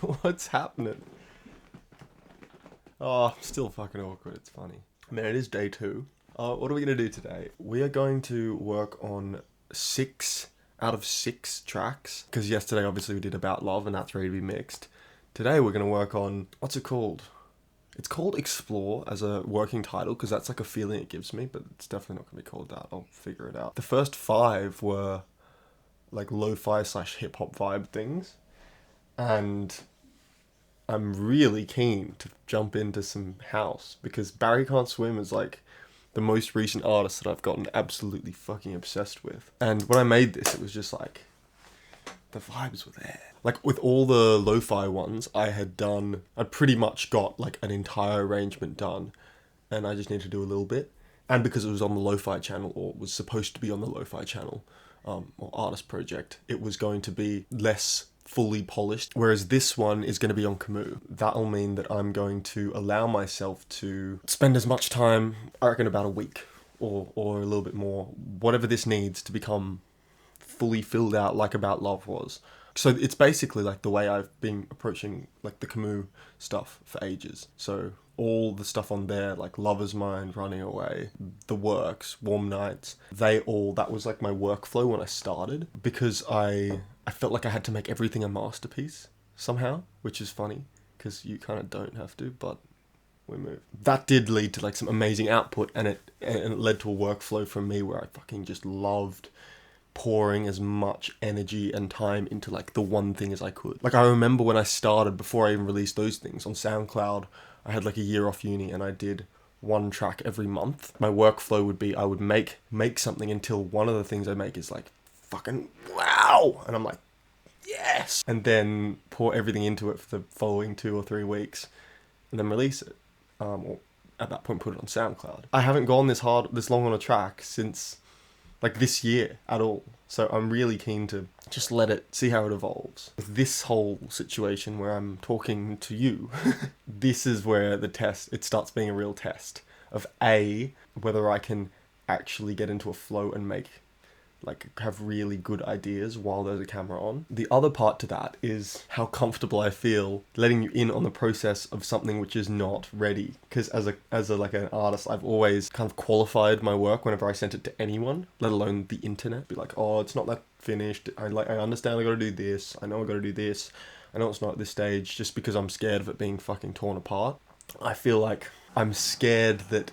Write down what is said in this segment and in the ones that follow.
What's happening? Oh, still fucking awkward. It's funny. Man, it is day 2. What are we going to do today? We are going to work on 6 out of 6 tracks. Because yesterday, obviously, we did About Love and that's ready to be mixed. Today, we're going to work on... What's it called? It's called Explore as a working title because that's like a feeling it gives me. But it's definitely not going to be called that. I'll figure it out. The first 5 were like lo-fi / hip-hop vibe things. And... I'm really keen to jump into some house because Barry Can't Swim is like the most recent artist that I've gotten absolutely fucking obsessed with. And when I made this, it was just like, the vibes were there. Like with all the lo-fi ones I'd pretty much got like an entire arrangement done and I just need to do a little bit. And because it was on the lo-fi channel, or was supposed to be on the lo-fi channel, or artist project, it was going to be less fully polished, whereas this one is going to be on Camus. That'll mean that I'm going to allow myself to spend as much time, I reckon about a week or a little bit more, whatever this needs to become fully filled out like About Love was. So it's basically like the way I've been approaching like the Camus stuff for ages. So all the stuff on there, like Lover's Mind, Running Away, The Works, Warm Nights, that was like my workflow when I started, because I felt like I had to make everything a masterpiece somehow, which is funny because you kind of don't have to, but we move. That did lead to like some amazing output, and it led to a workflow from me where I fucking just loved pouring as much energy and time into like the one thing as I could. Like I remember when I started, before I even released those things on SoundCloud, I had like a year off uni and I did 1 track every month. My workflow would be I would make something until one of the things I make is like fucking wow, and I'm like yes, and then pour everything into it for the following 2 or 3 weeks and then release it, or at that point put it on SoundCloud. I haven't gone this long on a track since like this year at all, so I'm really keen to just see how it evolves. With this whole situation where I'm talking to you, this is where it starts being a real test of whether I can actually get into a flow and have really good ideas while there's a camera on. The other part to that is how comfortable I feel letting you in on the process of something which is not ready. Because as an artist, I've always kind of qualified my work whenever I sent it to anyone, let alone the internet. Be like, oh, it's not that finished. I understand I gotta do this. I know I gotta do this. I know it's not at this stage, just because I'm scared of it being fucking torn apart. I feel like I'm scared that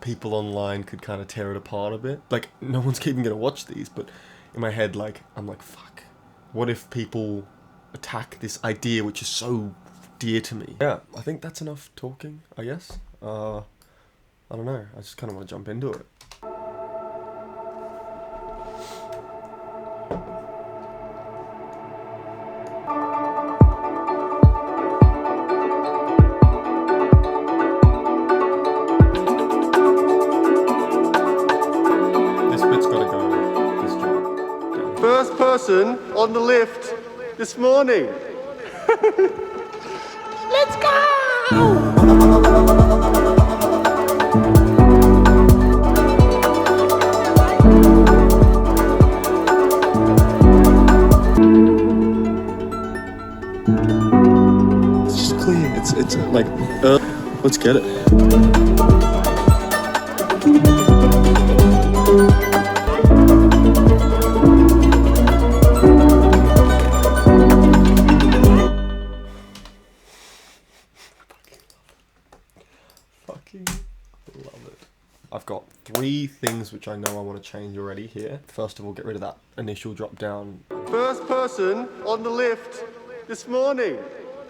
people online could kind of tear it apart a bit. Like, no one's even gonna watch these, but in my head, like, I'm like, fuck, what if people attack this idea which is so dear to me? Yeah, I think that's enough talking, I guess. I don't know, I just kind of want to jump into it. First person on the lift this morning. Let's go! It's just clear. It's like, let's get it. Love it. I've got 3 things which I know I want to change already here. First of all, get rid of that initial drop down. First person on the lift this morning.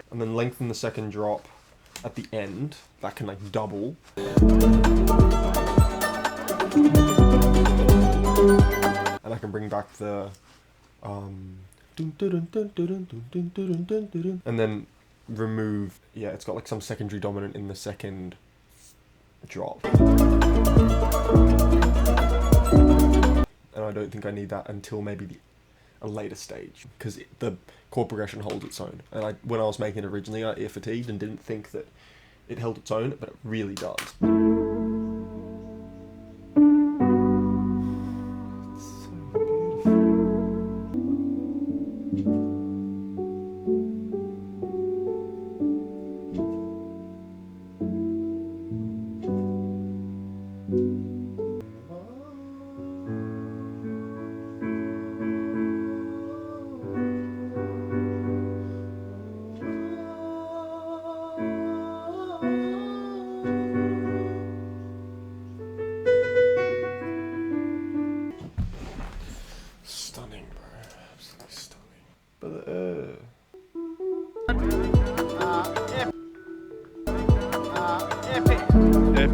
And then lengthen the second drop at the end. That can like double. And I can bring back the and then remove, yeah, it's got like some secondary dominant in the second drop. And I don't think I need that until maybe a later stage, because the chord progression holds its own. And when I was making it originally, I ear fatigued and didn't think that it held its own, but it really does.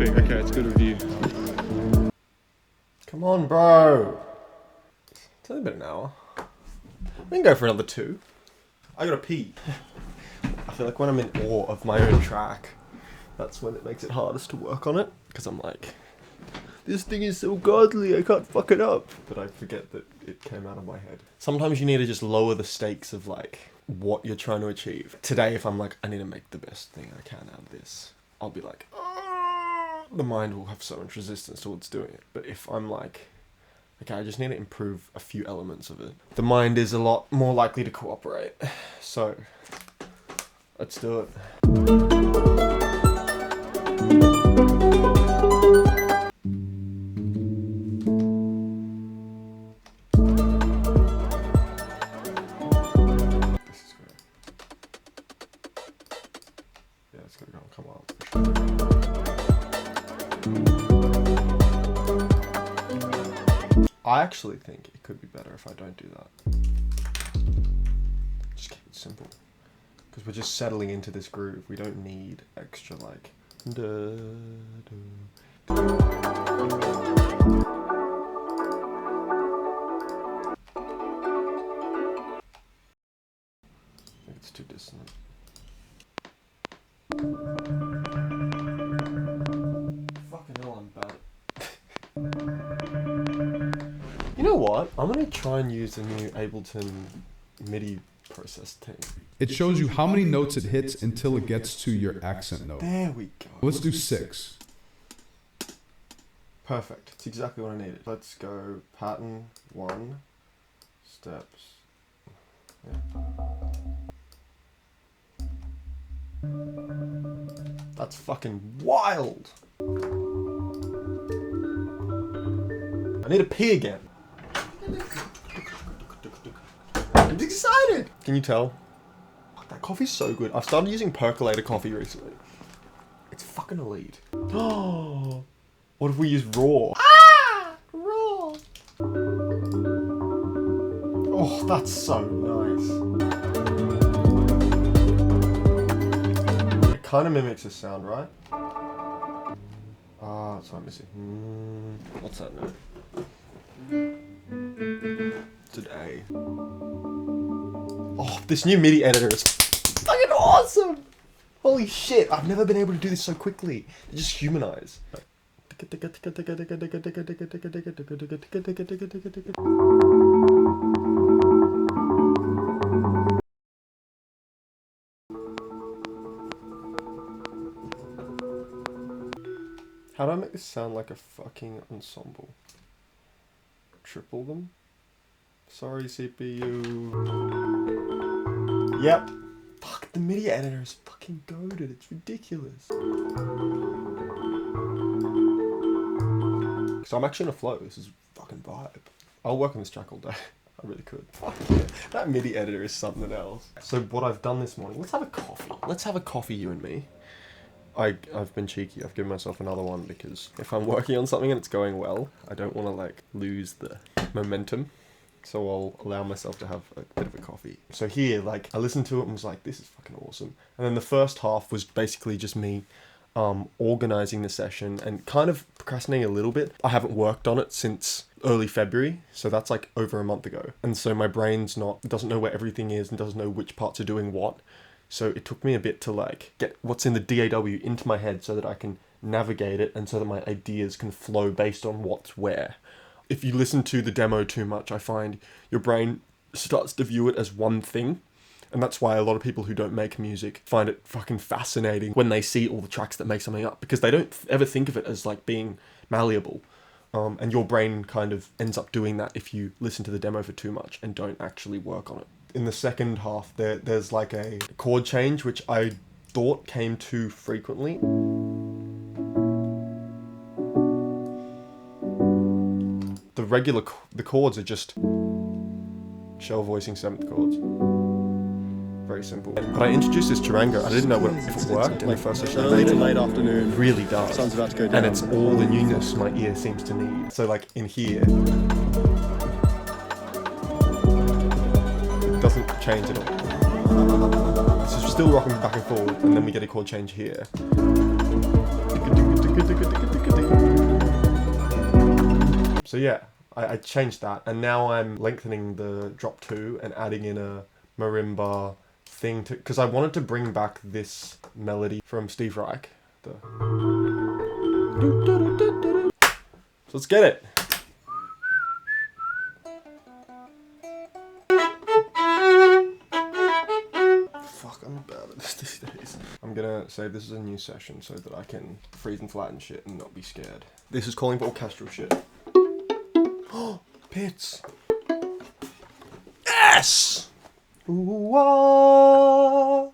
quick. Okay, it's good review. Come on, bro. It's only been an hour. We can go for another 2. I gotta pee. I feel like when I'm in awe of my own track, that's when it makes it hardest to work on it. Because I'm like, this thing is so godly, I can't fuck it up. But I forget that it came out of my head. Sometimes you need to just lower the stakes of like what you're trying to achieve. Today, if I'm like, I need to make the best thing I can out of this, I'll be like, oh, the mind will have so much resistance towards doing it. But if I'm like, okay, I just need to improve a few elements of it, the mind is a lot more likely to cooperate. So, let's do it. Come on. I actually think it could be better if I don't do that. Just keep it simple. Because we're just settling into this groove. We don't need extra like... I think it's too dissonant. Fucking hell, I'm bad. You know what? I'm gonna try and use the new Ableton MIDI process thing. It shows you how many notes it hits until it gets to your accent note. There we go. Let's do 6. Perfect. It's exactly what I needed. Let's go pattern 1, steps. Yeah. That's fucking wild. I need to pee again. I'm excited. Can you tell? Fuck, that coffee's so good. I've started using percolator coffee recently. It's fucking elite. Oh, what if we use raw? Ah, raw. Oh, that's so nice. It kind of mimics this sound, right? Ah, that's what I'm missing. What's that note? Today. Oh, this new MIDI editor is fucking awesome! Holy shit, I've never been able to do this so quickly. They just humanize. How do I make this sound like a fucking ensemble? Triple them? Sorry, CPU. Yep. Fuck, the MIDI editor is fucking goated. It's ridiculous. So I'm actually in a flow. This is fucking vibe. I'll work on this track all day. I really could. Fuck yeah. That MIDI editor is something else. So what I've done this morning, let's have a coffee. Let's have a coffee, you and me. I've been cheeky. I've given myself another one because if I'm working on something and it's going well, I don't want to like lose the momentum. So I'll allow myself to have a bit of a coffee. So here, like, I listened to it and was like, this is fucking awesome. And then the first half was basically just me organizing the session and kind of procrastinating a little bit. I haven't worked on it since early February, so that's like over a month ago. And so my brain's doesn't know where everything is and doesn't know which parts are doing what. So it took me a bit to like get what's in the DAW into my head so that I can navigate it and so that my ideas can flow based on what's where. If you listen to the demo too much, I find your brain starts to view it as one thing. And that's why a lot of people who don't make music find it fucking fascinating when they see all the tracks that make something up, because they don't ever think of it as like being malleable. And your brain kind of ends up doing that if you listen to the demo for too much and don't actually work on it. In the second half, there's like a chord change, which I thought came too frequently. The chords are just shell voicing 7th chords. Very simple. But I introduced this charango. I didn't know if it worked in the first session I made it. Late afternoon. It really does. Sun's about to go down. And it's all the newness my ear seems to need. So like in here, it doesn't change at all. It's just still rocking back and forward, and then we get a chord change here. So yeah, I changed that, and now I'm lengthening the drop 2 and adding in a marimba thing to, because I wanted to bring back this melody from Steve Reich. So let's get it. Fuck, I'm bad at this these days. I'm gonna say this is a new session so that I can freeze and flatten shit and not be scared. This is calling for orchestral shit. Oh, pits. Yes! Ooh, ah.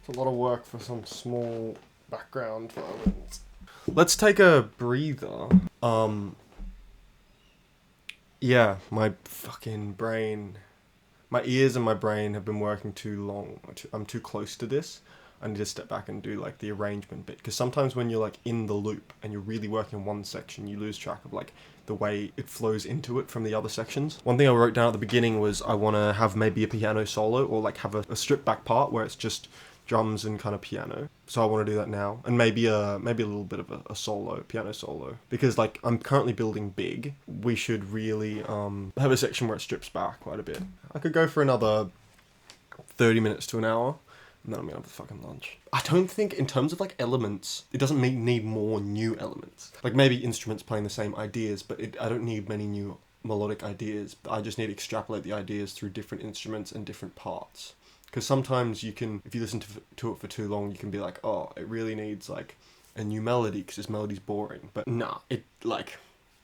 A lot of work for some small background violins. Let's take a breather. Yeah, my fucking brain, my ears and my brain have been working too long. I'm too close to this. I need to step back and do like the arrangement bit, because sometimes when you're like in the loop and you're really working one section, you lose track of like the way it flows into it from the other sections. One thing I wrote down at the beginning was I want to have maybe a piano solo, or like have a stripped back part where it's just drums and kind of piano. So I want to do that now, and maybe a little bit of a solo, piano solo, because like I'm currently building big. We should really have a section where it strips back quite a bit. I could go for another 30 minutes to an hour, and then I'm gonna have a fucking lunch. I don't think in terms of like elements, it doesn't need more new elements. Like maybe instruments playing the same ideas, but I don't need many new melodic ideas. I just need to extrapolate the ideas through different instruments and different parts. Because sometimes you can, if you listen to it for too long, you can be like, oh, it really needs like a new melody because this melody's boring. But nah,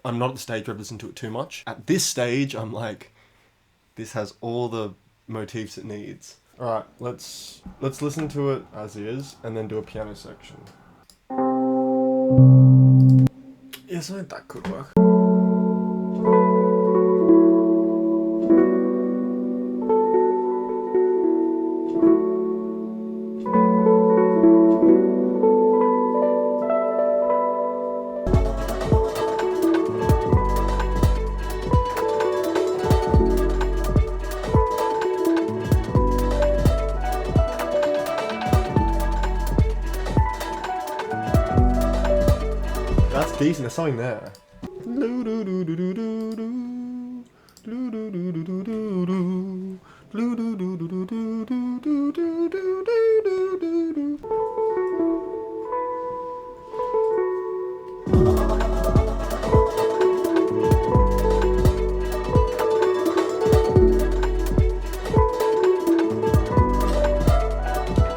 I'm not at the stage where I've listened to it too much. At this stage, I'm like, this has all the motifs it needs. All right, let's listen to it as is and then do a piano section. Yeah, something that could work. That's decent, there's something there.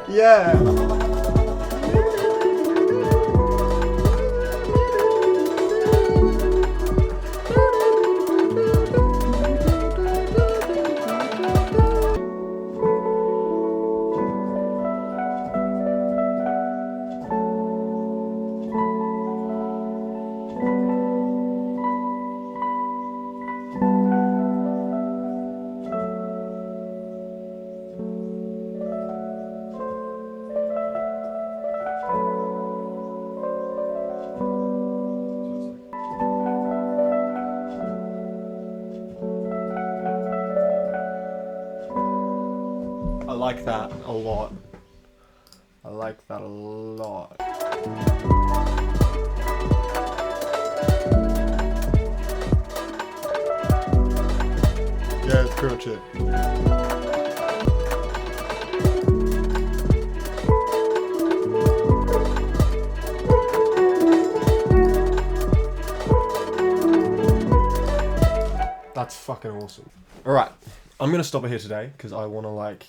Yeah. I like that a lot. I like that a lot. Yeah, that's pretty much it. That's fucking awesome. Alright, I'm gonna stop it here today because I wanna like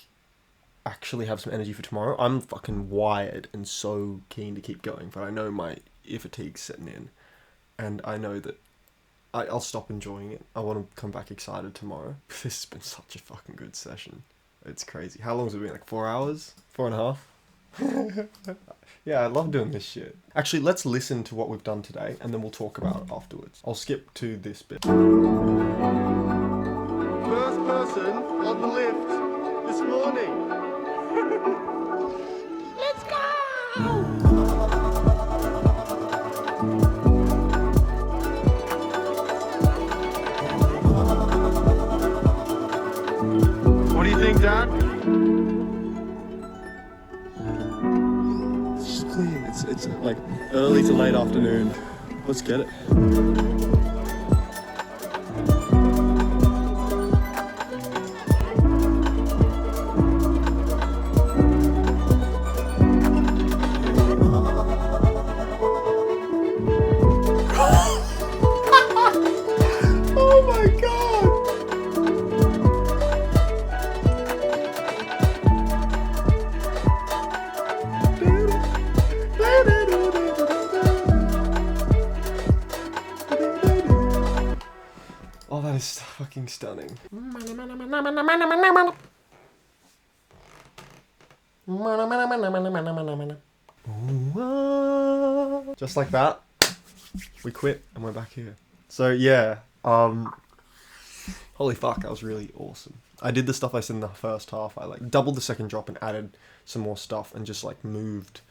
actually have some energy for tomorrow. I'm fucking wired and so keen to keep going, but I know my ear fatigue's setting in, and I know that I'll stop enjoying it. I want to come back excited tomorrow. This has been such a fucking good session. It's crazy. How long has it been? Like 4 hours? 4.5? Yeah, I love doing this shit. Actually, let's listen to what we've done today, and then we'll talk about it afterwards. I'll skip to this bit. First person on the lift this morning. Let's go! What do you think, Dad? It's clean. It's like early to late afternoon. Let's get it. Oh my god! Oh, that is fucking stunning. Just like that, we quit and we're back here. So yeah, holy fuck, that was really awesome. I did the stuff I said in the first half. I like doubled the second drop and added some more stuff and just like moved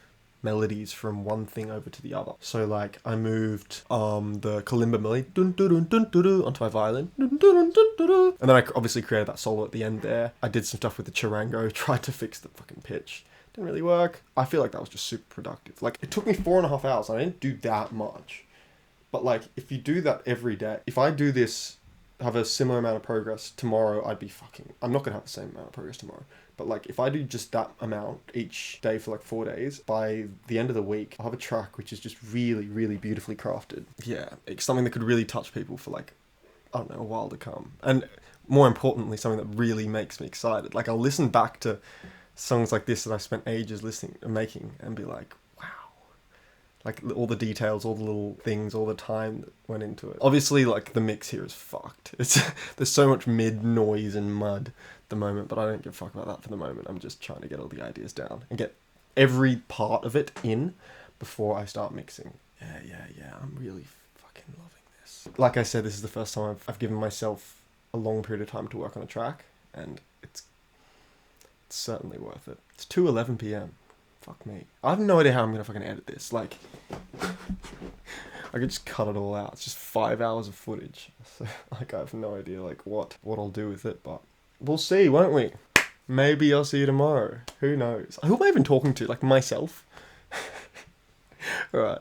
melodies from one thing over to the other. So like I moved the kalimba melody dun, dun, dun, dun, dun, dun, onto my violin dun, dun, dun, dun, dun, dun. And then I obviously created that solo at the end there. I did some stuff with the charango, tried to fix the fucking pitch. Didn't really work. I feel like that was just super productive. Like it took me 4.5 hours. I didn't do that much. But like if you do that every day, if I do this, have a similar amount of progress tomorrow, I'm not gonna have the same amount of progress tomorrow. But like if I do just that amount each day for like 4 days, by the end of the week, I'll have a track which is just really, really beautifully crafted. Yeah, it's something that could really touch people for like, I don't know, a while to come. And more importantly, something that really makes me excited. Like I'll listen back to songs like this that I spent ages listening and making and be like, wow. Like all the details, all the little things, all the time that went into it. Obviously, like the mix here is fucked. There's so much mid noise and mud at the moment, but I don't give a fuck about that for the moment. I'm just trying to get all the ideas down and get every part of it in before I start mixing. Yeah. I'm really fucking loving this. Like I said, this is the first time I've given myself a long period of time to work on a track, and it's certainly worth it. It's 2:11 p.m. Fuck me. I have no idea how I'm gonna fucking edit this. Like, I could just cut it all out. It's just 5 hours of footage. So, like, I have no idea, like, what I'll do with it, but we'll see, won't we? Maybe I'll see you tomorrow. Who knows? Who am I even talking to? Like, myself? Alright.